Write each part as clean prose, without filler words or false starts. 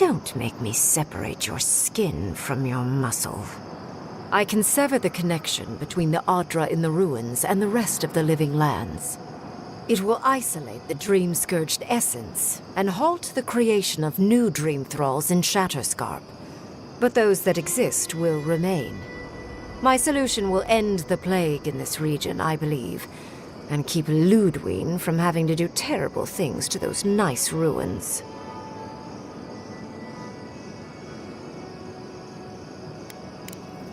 Don't make me separate your skin from your muscle. I can sever the connection between the Adra in the ruins and the rest of the living lands. It will isolate the dream-scourged essence and halt the creation of new dream thralls in Shatterscarp. But those that exist will remain. My solution will end the plague in this region, I believe, and keep Ludwine from having to do terrible things to those nice ruins.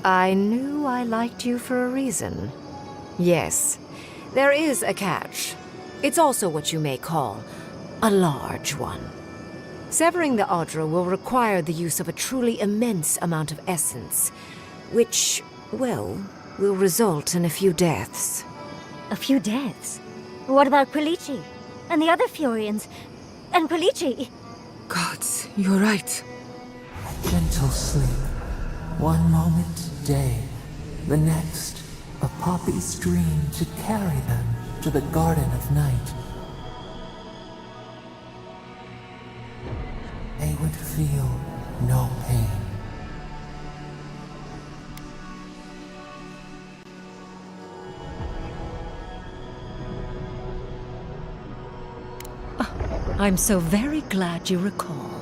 I knew I liked you for a reason. Yes, there is a catch. It's also what you may call a large one. Severing the Adra will require the use of a truly immense amount of essence, which, well, will result in a few deaths. A few deaths? What about Quilici? And the other Furians? And Quilici? Gods, you're right. Gentle sleep. One moment day, the next, a poppy's dream to carry them to the Garden of Night. They would feel no pain. I'm so very glad you recall.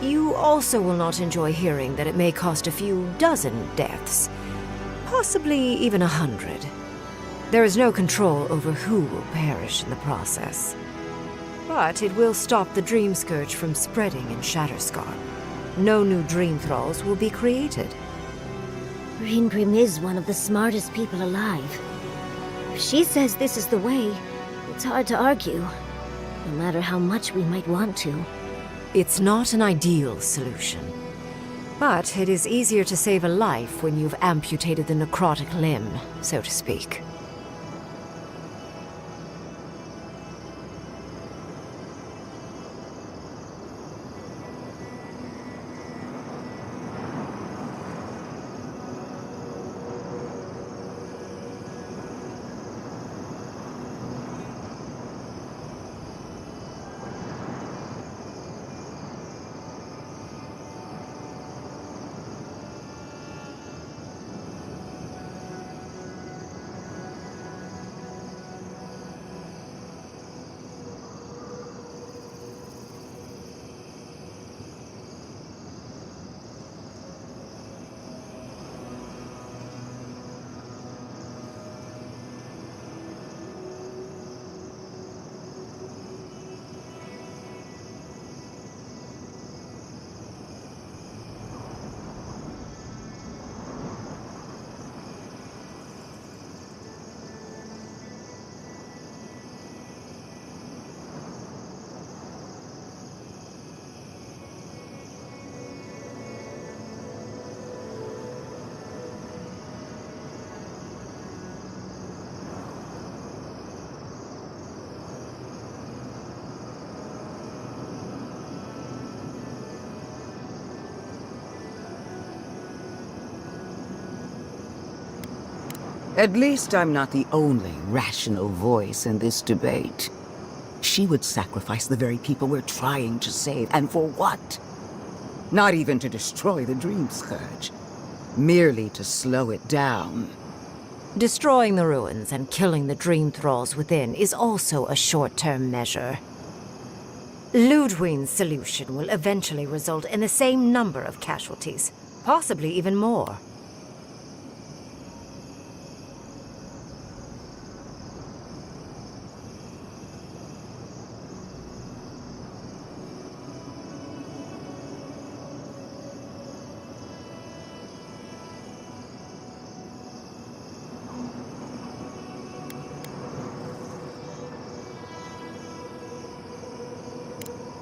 You also will not enjoy hearing that it may cost a few dozen deaths. Possibly even 100. There is no control over who will perish in the process. But it will stop the Dream Scourge from spreading in Shatterscarp. No new Dream Thralls will be created. Reingrim is one of the smartest people alive. If she says this is the way, it's hard to argue, no matter how much we might want to. It's not an ideal solution. But it is easier to save a life when you've amputated the necrotic limb, so to speak. At least I'm not the only rational voice in this debate. She would sacrifice the very people we're trying to save, and for what? Not even to destroy the Dream Scourge. Merely to slow it down. Destroying the ruins and killing the dream thralls within is also a short-term measure. Ludwig's solution will eventually result in the same number of casualties, possibly even more.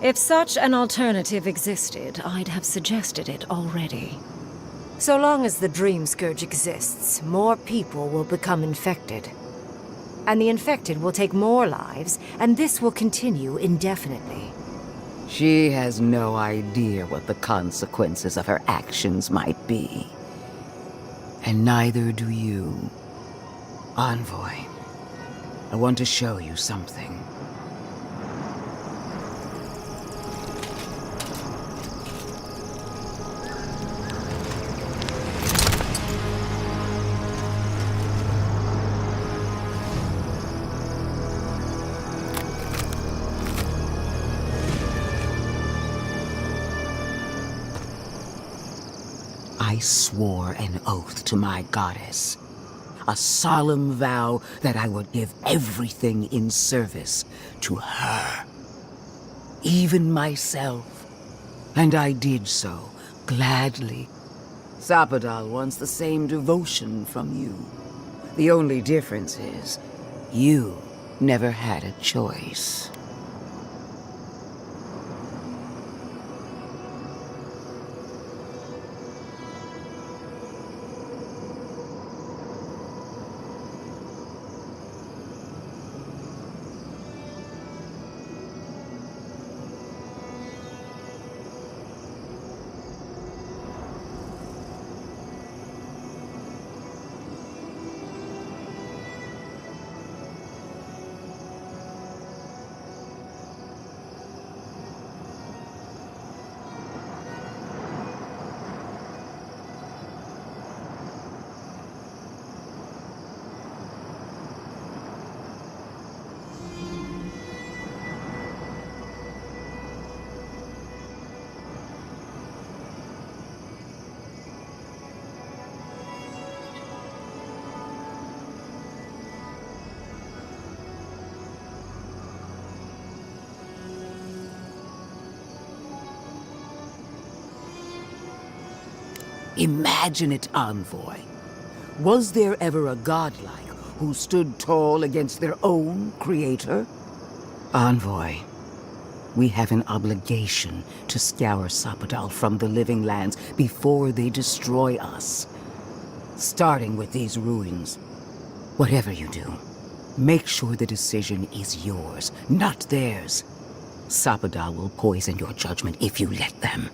If such an alternative existed, I'd have suggested it already. So long as the Dream Scourge exists, more people will become infected. And the infected will take more lives, and this will continue indefinitely. She has no idea what the consequences of her actions might be. And neither do you. Envoy, I want to show you something. I swore an oath to my goddess. A solemn vow that I would give everything in service to her. Even myself. And I did so, gladly. Sapadal wants the same devotion from you. The only difference is, you never had a choice. Imagine it, Envoy. Was there ever a godlike who stood tall against their own creator? Envoy, we have an obligation to scour Sapadal from the living lands before they destroy us. Starting with these ruins. Whatever you do, make sure the decision is yours, not theirs. Sapadal will poison your judgment if you let them.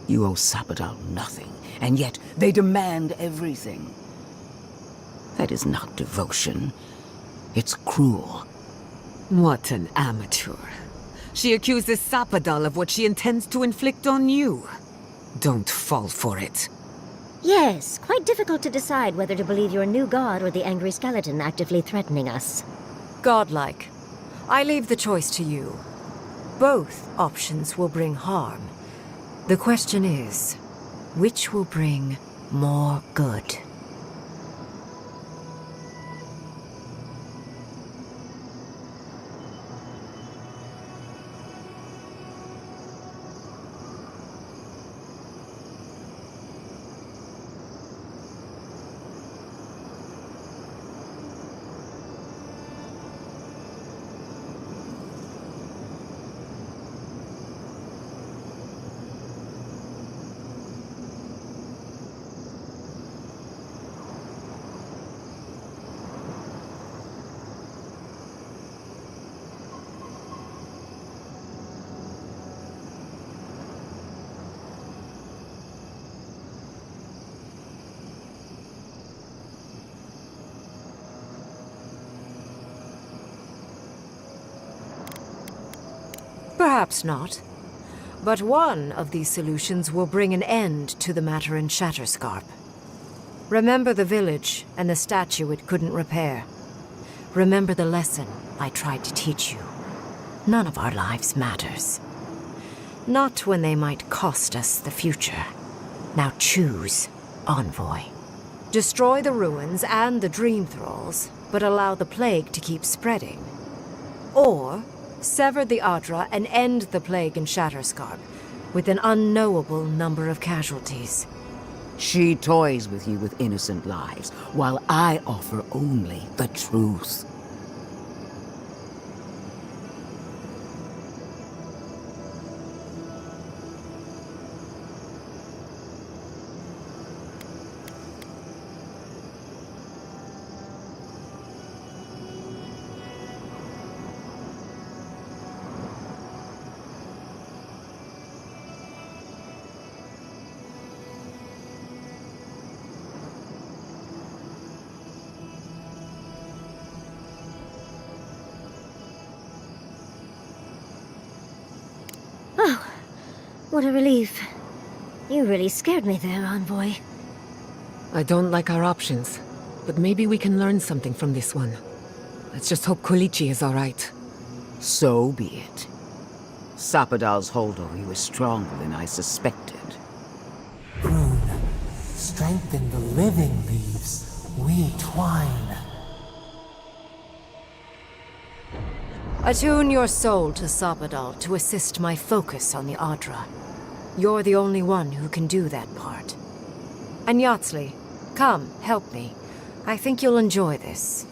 You owe Sapadal nothing, and yet they demand everything. That is not devotion. It's cruel. What an amateur. She accuses Sapadal of what she intends to inflict on you. Don't fall for it. Yes, quite difficult to decide whether to believe your new god or the angry skeleton actively threatening us. Godlike. I leave the choice to you. Both options will bring harm. The question is, which will bring more good? Perhaps not. But one of these solutions will bring an end to the matter in Shatterscarp. Remember the village and the statue it couldn't repair. Remember the lesson I tried to teach you. None of our lives matters. Not when they might cost us the future. Now choose, Envoy. Destroy the ruins and the Dream Thralls, but allow the plague to keep spreading. Or sever the Adra and end the plague in Shatterscarp, with an unknowable number of casualties. She toys with you with innocent lives, while I offer only the truth. Oh, what a relief. You really scared me there, Envoy. I don't like our options, but maybe we can learn something from this one. Let's just hope Kolichi is all right. So be it. Sapadal's hold over you is stronger than I suspected. Rune, strengthen the living leaves. We twine. Attune your soul to Sapadal to assist my focus on the Adra. You're the only one who can do that part. And Yatsley, come, help me. I think you'll enjoy this.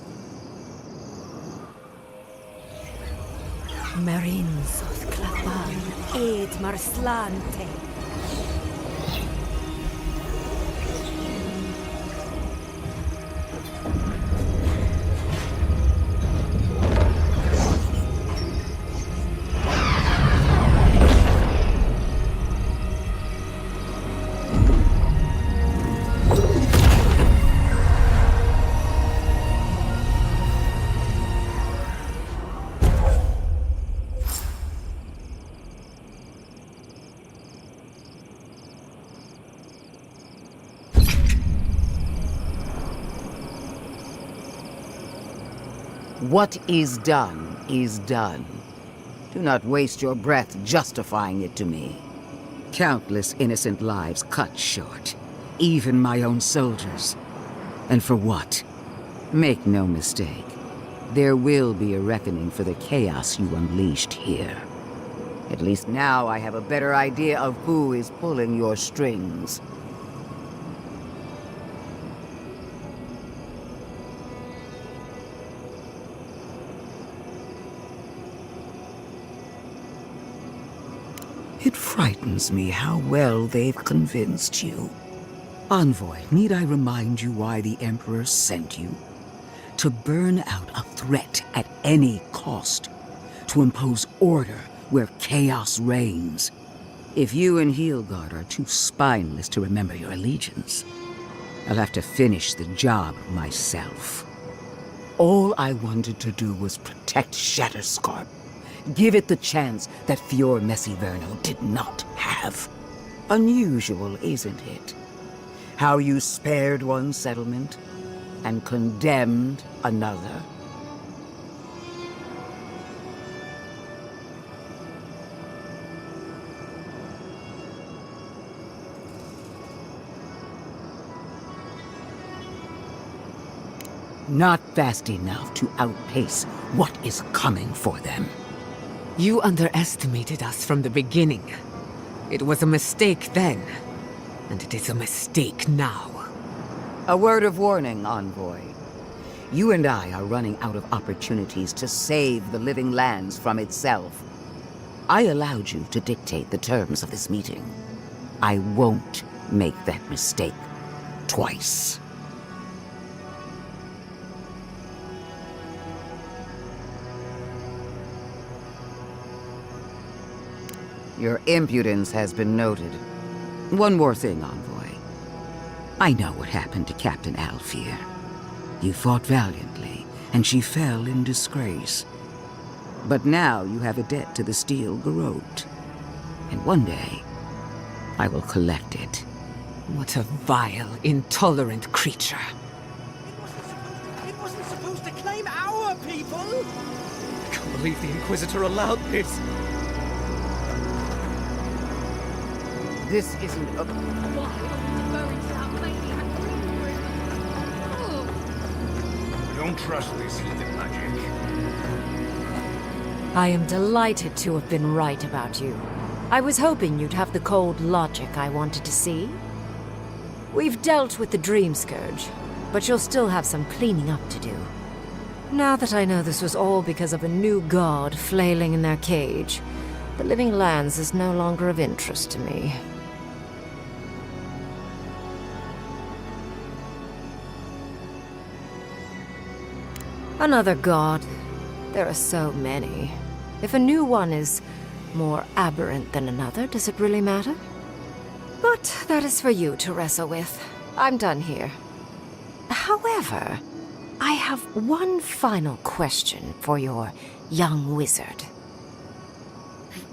Marinsos clapan et marslante. What is done is done. Do not waste your breath justifying it to me. Countless innocent lives cut short, even my own soldiers. And for what? Make no mistake, there will be a reckoning for the chaos you unleashed here. At least now I have a better idea of who is pulling your strings. It frightens me how well they've convinced you. Envoy, need I remind you why the Emperor sent you? To burn out a threat at any cost. To impose order where chaos reigns. If you and Heelguard are too spineless to remember your allegiance, I'll have to finish the job myself. All I wanted to do was protect Shatterscarp. Give it the chance that Fior Messiverno did not have. Unusual, isn't it? How you spared one settlement and condemned another. Not fast enough to outpace what is coming for them. You underestimated us from the beginning. It was a mistake then, and it is a mistake now. A word of warning, Envoy. You and I are running out of opportunities to save the living lands from itself. I allowed you to dictate the terms of this meeting. I won't make that mistake twice. Your impudence has been noted. One more thing, Envoy. I know what happened to Captain Alfear. You fought valiantly, and she fell in disgrace. But now you have a debt to the Steel Garrote. And one day, I will collect it. What a vile, intolerant creature. It wasn't supposed to claim our people! I can't believe the Inquisitor allowed this. This isn't a... Don't trust this heathen magic. I am delighted to have been right about you. I was hoping you'd have the cold logic I wanted to see. We've dealt with the Dream Scourge, but you'll still have some cleaning up to do. Now that I know this was all because of a new god flailing in their cage, the Living Lands is no longer of interest to me. Another god. There are so many. If a new one is more aberrant than another, does it really matter? But that is for you to wrestle with. I'm done here. However, I have one final question for your young wizard.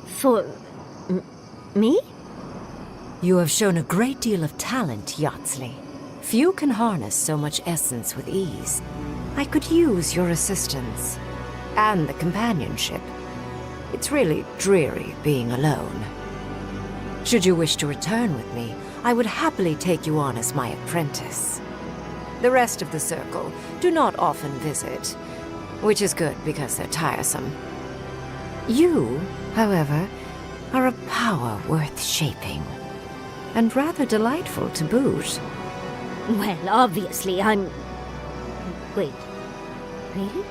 For... me? You have shown a great deal of talent, Yatsley. Few can harness so much essence with ease. I could use your assistance. And the companionship. It's really dreary being alone. Should you wish to return with me, I would happily take you on as my apprentice. The rest of the circle do not often visit, which is good because they're tiresome. You, however, are a power worth shaping, and rather delightful to boot. Well, obviously, I'm... Wait. Really?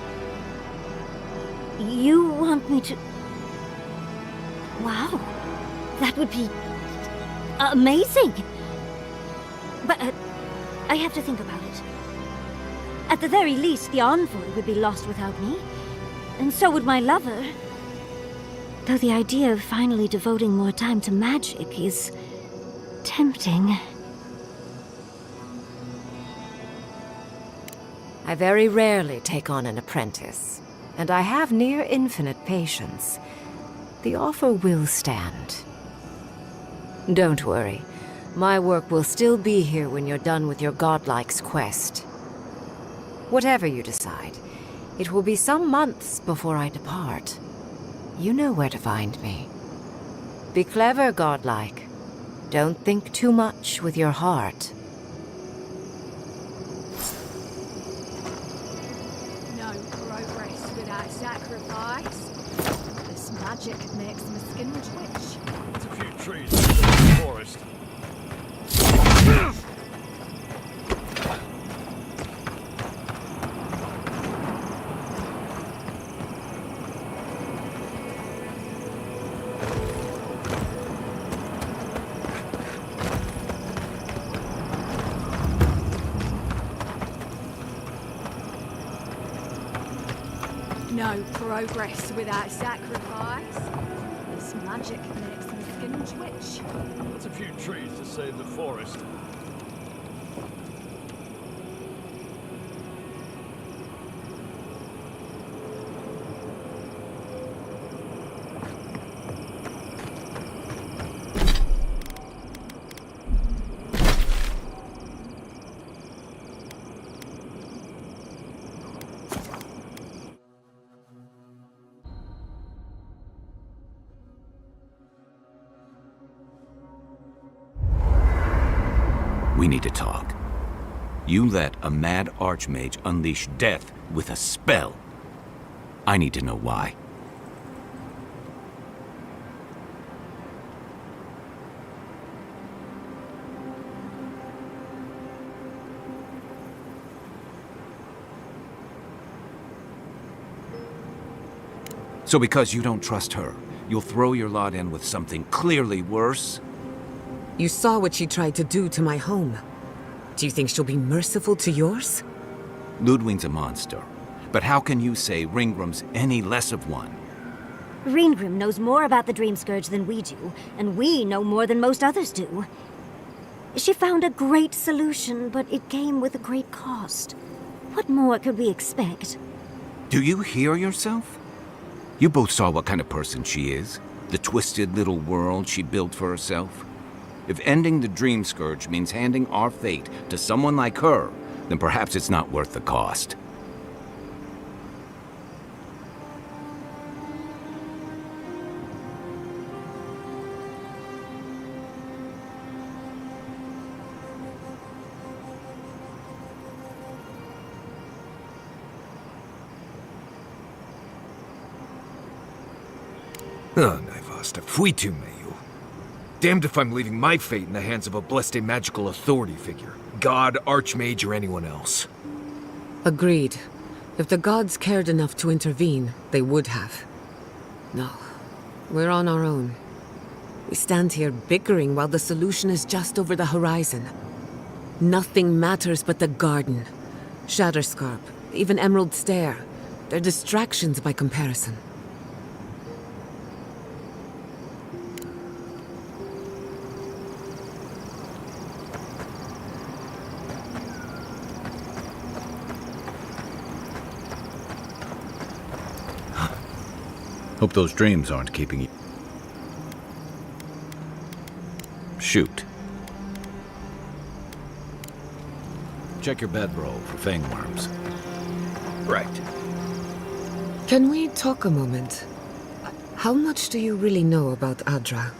You want me to... Wow. That would be... amazing! But, I have to think about it. At the very least, the envoy would be lost without me. And so would my lover. Though the idea of finally devoting more time to magic is... tempting. I very rarely take on an apprentice, and I have near infinite patience. The offer will stand. Don't worry. My work will still be here when you're done with your godlike's quest. Whatever you decide, it will be some months before I depart. You know where to find me. Be clever, godlike. Don't think too much with your heart. No progress without sacrifice. This magic makes my skin twitch. It's a few trees in the forest. No progress without sacrifice. This magic makes my skin twitch. It's a few trees to save the forest. We need to talk. You let a mad archmage unleash death with a spell. I need to know why. So because you don't trust her, you'll throw your lot in with something clearly worse? You saw what she tried to do to my home. Do you think she'll be merciful to yours? Ludwig's a monster. But how can you say Ringram's any less of one? Ringrim knows more about the Dream Scourge than we do, and we know more than most others do. She found a great solution, but it came with a great cost. What more could we expect? Do you hear yourself? You both saw what kind of person she is. The twisted little world she built for herself. If ending the Dream Scourge means handing our fate to someone like her, then perhaps it's not worth the cost. Oh, Naivasta, fuitu meio. Damned if I'm leaving my fate in the hands of a blessed magical authority figure. God, Archmage, or anyone else. Agreed. If the gods cared enough to intervene, they would have. No. We're on our own. We stand here bickering while the solution is just over the horizon. Nothing matters but the garden. Shatterscarp, even Emerald Stair. They're distractions by comparison. Hope those dreams aren't keeping you. Shoot. Check your bedroll for fangworms. Right. Can we talk a moment? How much do you really know about Adra?